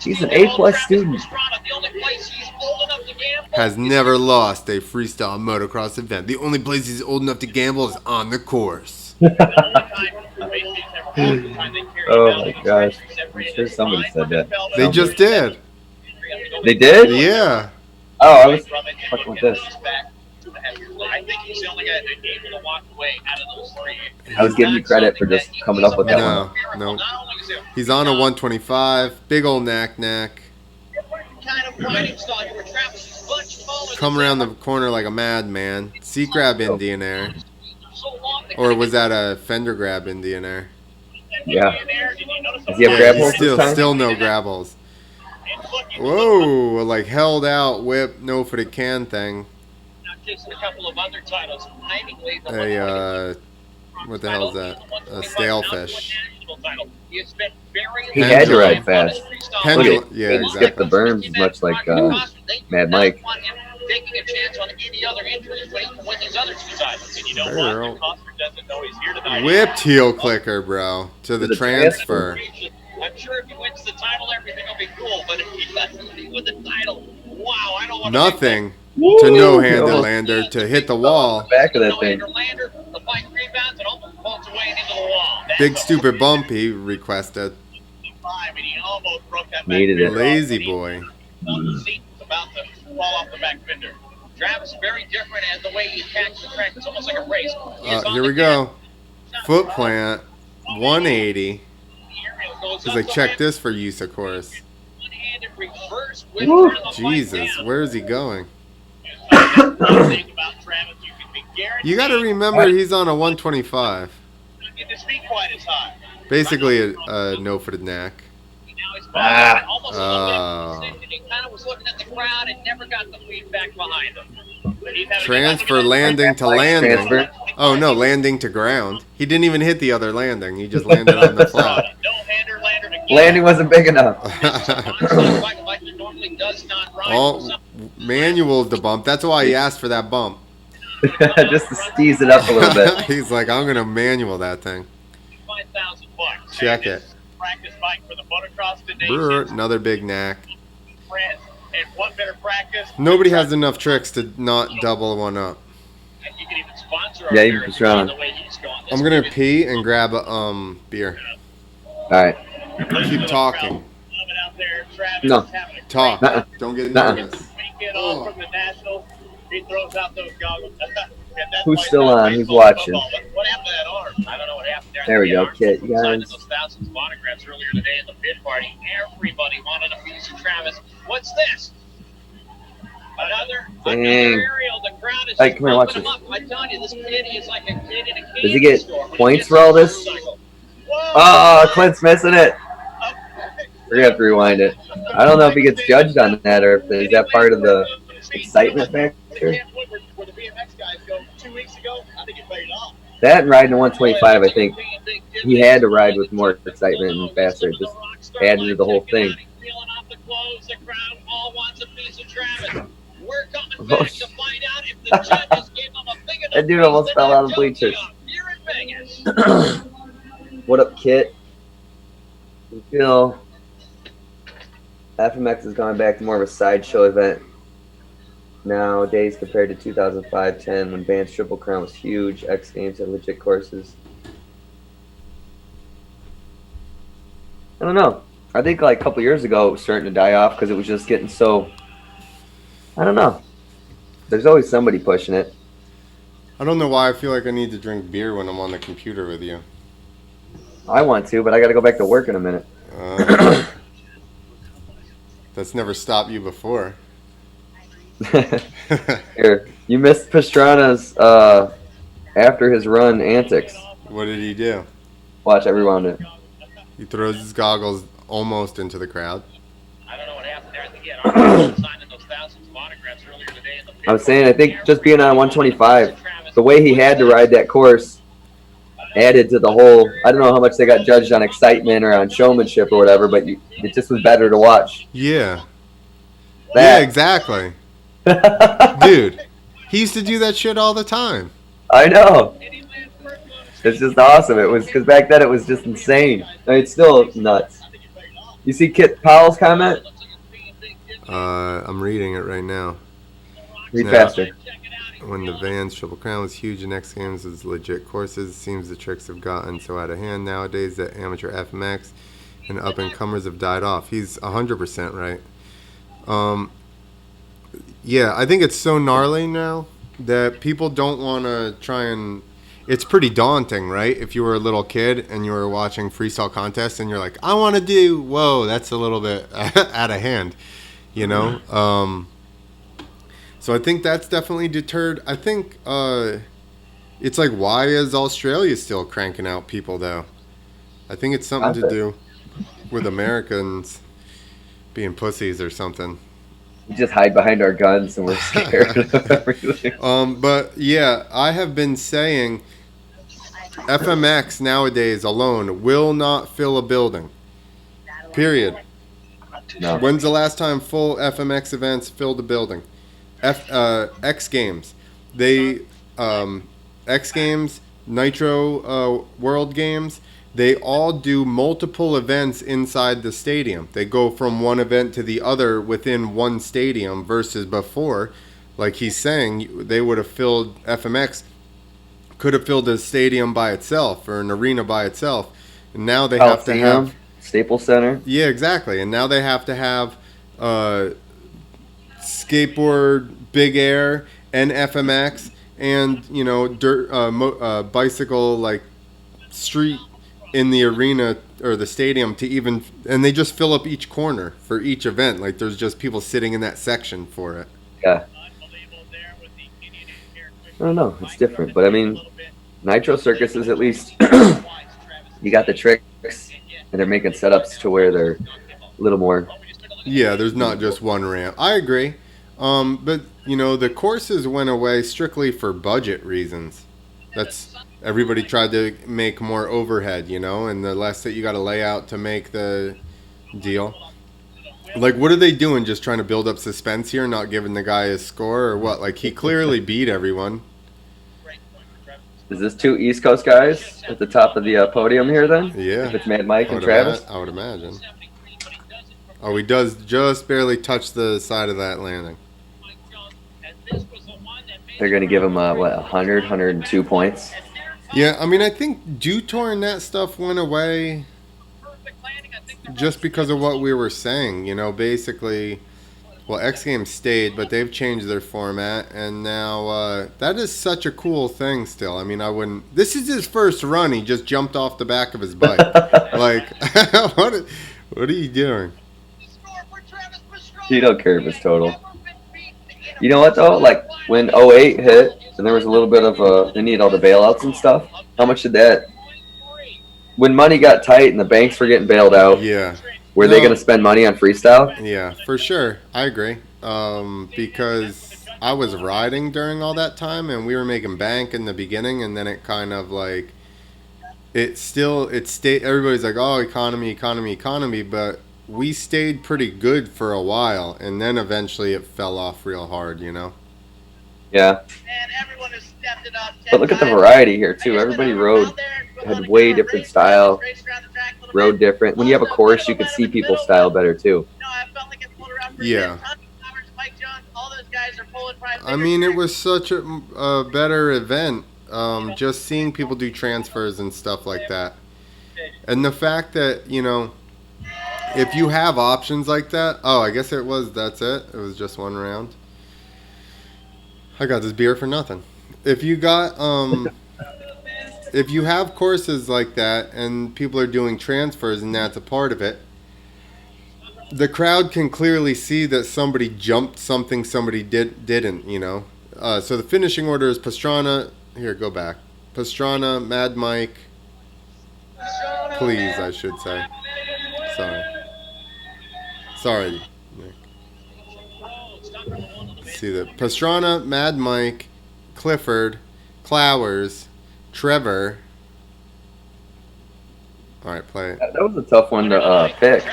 He's an A+ student. Has never lost a freestyle motocross event. The only place he's old enough to gamble is on the course. Oh my gosh. I'm sure somebody said that. They just did. They did? Yeah. Oh, I was fucking with this. I think he's the only guy that able to walk away out of those 3. I was giving you credit for just coming up with that one. No. He's on a 125. Big old knack. Come around the corner like a madman. Seat grab Indian Air. Or was that a fender grab Indian Air? Yeah. Does he have Yeah, grab he's holes this time? still no grab holes. Whoa, like held out whip, no for the can thing. A, what the hell is that? A stalefish. He had to ride fast. Pendulum, Look at- yeah, he skipped the exactly. berms as much like Mad Mike. Taking a chance on any other injuries when these other 2 titles. And you know Girl. what? Coster doesn't know he's here tonight. Whipped heel clicker, bro, to the the transfer. I'm sure if he wins the title, everything will be cool. But if he doesn't win the title, wow, I don't want Nothing to no-handed lander to hit the wall. Back of that thing. Lander, the bike rebounds and almost falls away and into the wall. Big stupid bump he requested. And he almost broke that Needed back it. fender Lazy off. boy. The seat was about to fall off the back fender. Travis very different and the way he attacks the track. It's almost like a race. He is on Here the we go. Foot plant, 180. He's like, check this for use, of course. One-handed reverse whip Woo. turn the bike Jesus, down. where is he going? One thing about Travis, you can be guaranteed You got to remember he's on a 125. not get his feet quite as high. Basically a no for the neck. Now he's Ah. almost a little bit position. He kind of was looking at the crowd and never got the feedback behind him. But he's had a- Transfer landing to landing. Transfer. Oh no, landing to ground. He didn't even hit the other landing. He just landed on the flat. No-hander lander to Landing wasn't big enough. like he normally does not ride. Oh, manual's the bump. That's why he asked for that bump. Just to steeze it up a little bit. He's like, I'm gonna manual that thing. $5,000. Check it. Practice bike for the motocross today. Brr, another big knack. And one better practice. Nobody has enough tricks to not double one up. And you can even sponsor Yeah, our even beer Patron. the way he's going. I'm gonna pee and grab a beer. Alright. Keep talking. No. Talk. Nuh-uh. Don't get Nuh-uh. nervous. Weekend on from the Nationals. He throws out those goggles. And that's Who's why still it's not on? Who's baseball, watching? football. What happened to that arm? I don't know what happened there. There we The go, arm Kit, you signed guys. those thousands of autographs earlier today at the bid party. Everybody wanted a piece of Travis. What's this? Another Dang. Aerial. The crowd is Hey, come here, watch pumping him this. up. I'm telling you, this kid is like a kid in a candy Does he get store. points for all this? Oh, Clint's missing it. We're gonna have to rewind it. I don't know if he gets judged on that or if is that part of the excitement factor. Where the FMX guys go 2 weeks ago, I think it paid off. That and riding a 125, I think he had to ride with more excitement and faster. It just added to the whole thing. Peeling off the clothes, the crowd all wants a piece of Travis. We're coming back to find out if the judges gave him a big enough That dude almost fell out of the bleachers. Here in Vegas. What up, Kit? You feel FMX has gone back to more of a sideshow event nowadays compared to 2005-10 when Vans Triple Crown was huge. X Games had legit courses. I don't know. I think like a couple years ago it was starting to die off because it was just getting so. I don't know. There's always somebody pushing it. I don't know why I feel like I need to drink beer when I'm on the computer with you. I want to, but I got to go back to work in a minute. That's never stopped you before. Here, you missed Pastrana's after his run antics. What did he do? Watch, I rewound it. He throws his goggles almost into the crowd. I don't know what happened there. I think he had already signed those thousands of autographs earlier today in the I was saying, I think just being on 125, the way he had to ride that course added to the whole. I don't know how much they got judged on excitement or on showmanship or whatever, but it just was better to watch. Yeah. That. Yeah, exactly. Dude, he used to do that shit all the time. I know. It's just awesome. It was because back then it was just insane. I mean, it's still nuts. You see Kit Powell's comment? I'm reading it right now. Read faster. When the Vans Triple Crown was huge and X Games was legit courses, it seems the tricks have gotten so out of hand nowadays that amateur FMX and up-and-comers have died off. He's 100% right. Yeah, I think it's so gnarly now that people don't want to try and... It's pretty daunting, right? If you were a little kid and you were watching freestyle contests and you're like, I want to do... Whoa, that's a little bit out of hand, you know? So I think that's definitely deterred. I think it's like, why is Australia still cranking out people, though? I think it's something to do with Americans being pussies or something. We just hide behind our guns and we're scared of everything. But yeah, I have been saying FMX nowadays alone will not fill a building. Period. No. When's the last time full FMX events filled a building? X Games. X Games, Nitro World Games, they all do multiple events inside the stadium. They go from one event to the other within one stadium versus before, like he's saying, they would have filled FMX, could have filled a stadium by itself or an arena by itself. And now they have to have... Staples Center. Yeah, exactly. And now they have to have skateboard, big air, and FMX, and, you know, dirt, bicycle, like, street in the arena or the stadium to even, and they just fill up each corner for each event. Like there's just people sitting in that section for it. Yeah. I don't know. It's different, but I mean, Nitro Circus is at least you got the tricks, and they're making setups to where they're a little more. Yeah, there's not just one ramp. I agree, but you know the courses went away strictly for budget reasons. That's. Everybody tried to make more overhead, you know, and the less that you got to lay out to make the deal. Like, what are they doing? Just trying to build up suspense here, not giving the guy his score, or what? Like, he clearly beat everyone. Is this two East Coast guys at the top of the podium here then? Yeah. If it's Mad Mike and Travis? I would imagine. Oh, he does just barely touch the side of that landing. They're going to give him, 100, 102 points? Yeah, I mean, I think Dutour and that stuff went away just because of what we were saying. You know, basically, well, X Games stayed, but they've changed their format, and now that is such a cool thing still. I mean, I wouldn't... This is his first run. He just jumped off the back of his bike. Like, what are you doing? You don't care if it's total. You know what though? Like when '08 hit, and there was a little bit of they needed all the bailouts and stuff. How much did that? When money got tight and the banks were getting bailed out, Yeah. were they No. going to spend money on freestyle? Yeah, for sure. I agree. Because I was riding during all that time, and we were making bank in the beginning, and then it kind of like it stayed. Everybody's like, "Oh, economy, economy, economy," but we stayed pretty good for a while, and then eventually it fell off real hard. Yeah. And everyone has stepped it up. But look at the variety here too. Everybody had way different style, rode different. When you have a course, you can see people's style better too. No, I felt like it pulled around for Yeah. Mike Jones, all those guys are pulling prime. I mean, it was such a better event. Just seeing people do transfers and stuff like that, and the fact that if you have options like that. Oh, I guess that's it. It was just one round. I got this beer for nothing. If you got if you have courses like that and people are doing transfers and that's a part of it, the crowd can clearly see that somebody jumped something somebody didn't. So the finishing order is Pastrana. Here, go back. Pastrana, Mad Mike. Please, I should say. Sorry, Nick. See the Pastrana, Mad Mike, Clifford, Clowers, Trevor. All right, play it. That was a tough one to pick.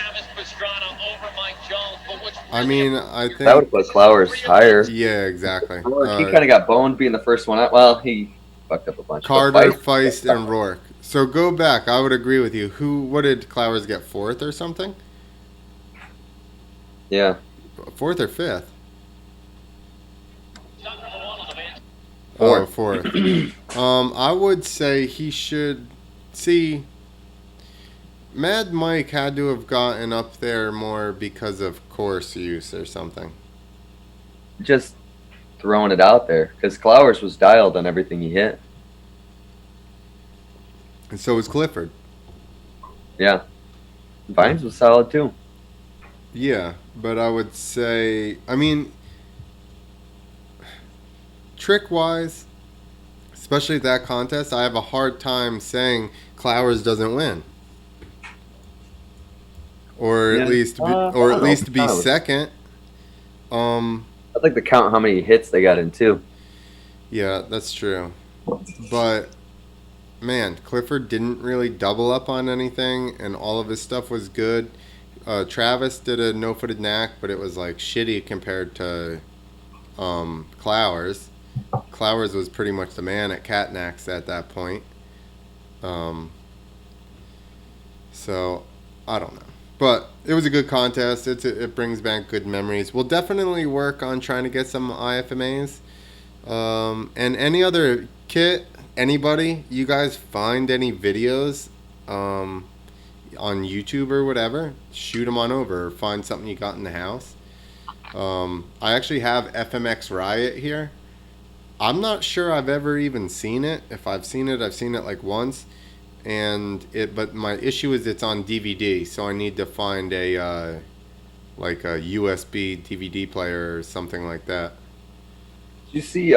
I mean, I think That would put Clowers higher. Yeah, exactly. He kind of got boned being the first one out. Well, he fucked up a bunch. Carter, Feist, and Rourke. So go back. I would agree with you. What did Clowers get? 4th or something? Yeah. 4th or 5th? Fourth. Oh, 4th. I would say he should see. Mad Mike had to have gotten up there more because of course use or something. Just throwing it out there because Clowers was dialed on everything he hit. And so was Clifford. Yeah. Vines was solid too. Yeah, but I would say, I mean, trick-wise, especially that contest, I have a hard time saying Clowers doesn't win. Or Yeah. at least, to be second. I'd like to count how many hits they got in too. Yeah, that's true. But man, Clifford didn't really double up on anything, and all of his stuff was good. Travis did a no-footed knack, but it was like shitty compared to Clowers. Clowers was pretty much the man at cat knacks at that point. So I don't know. But it was a good contest. It brings back good memories. We'll definitely work on trying to get some IFMAs. And any other kit, anybody, you guys find any videos on YouTube or whatever, shoot them on over. Or find something you got in the house. I actually have FMX Riot here. I'm not sure I've ever even seen it. If I've seen it like once. But my issue is it's on DVD, so I need to find a like a USB DVD player or something like that. You see,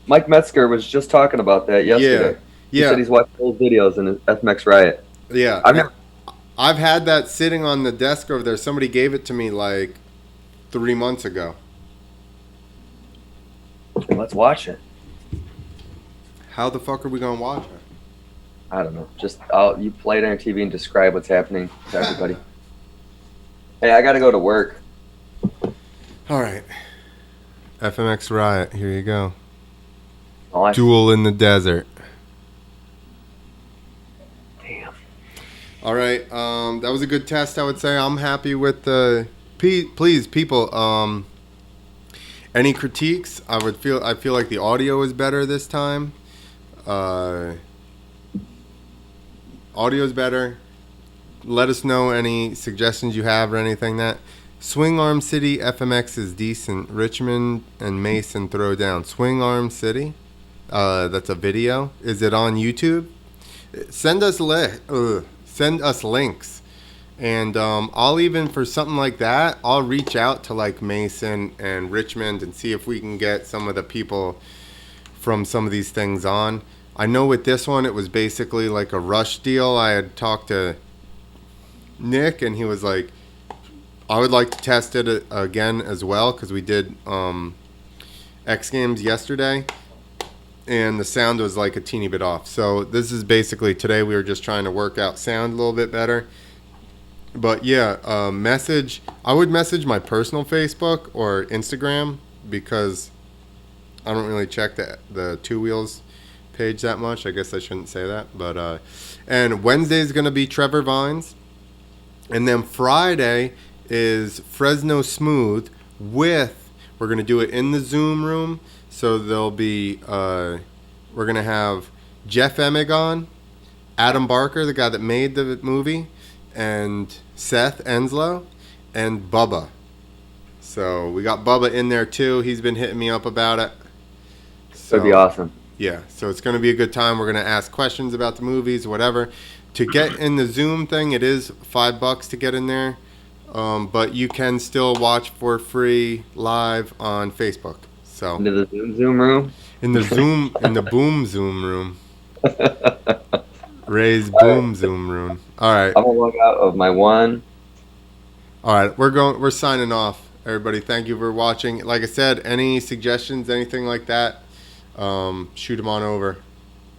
Mike Metzger was just talking about that yesterday. He said he's watched old videos in FMX Riot. Yeah, I've had that sitting on the desk over there. Somebody gave it to me like 3 months ago. Let's watch it. How the fuck are we gonna watch it? I don't know. Just you play it on your TV and describe what's happening to everybody. Hey, I gotta go to work. All right. FMX Riot. Here you go. Oh, Duel in the desert. Damn. All right. That was a good test, I would say. I'm happy with the. Please, people. Any critiques? I feel like the audio is better this time. Audio's better. Let us know any suggestions you have or anything that. Swing Arm City FMX is decent. Richmond and Mason throw down. Swing Arm City. That's a video. Is it on YouTube? Send us links, And I'll even, for something like that, I'll reach out to like Mason and Richmond and see if we can get some of the people from some of these things on. I know with this one, it was basically like a rush deal. I had talked to Nick, and he was like, I would like to test it again as well, because we did X Games yesterday, and the sound was like a teeny bit off. So this is basically, today we were just trying to work out sound a little bit better. But yeah, I would message my personal Facebook or Instagram, because I don't really check the Two Wheels page that much. I guess I shouldn't say that. But and Wednesday is going to be Trevor Vines. And then Friday is Fresno Smooth we're going to do it in the Zoom room. So there'll be, we're going to have Jeff Emig on, Adam Barker, the guy that made the movie, and Seth Enslow, and Bubba. So we got Bubba in there too. He's been hitting me up about it. So, That'd be awesome. yeah, so it's going to be a good time. We're going to ask questions about the movies, whatever. To get in the Zoom thing, it is $5 to get in there, but you can still watch for free live on Facebook. So Into the Zoom room. in the Boom Zoom room, Ray's Boom Zoom room. All right. I'm gonna log out of my one. All right, we're signing off. Everybody, thank you for watching. Like I said, any suggestions, anything like that, shoot them on over.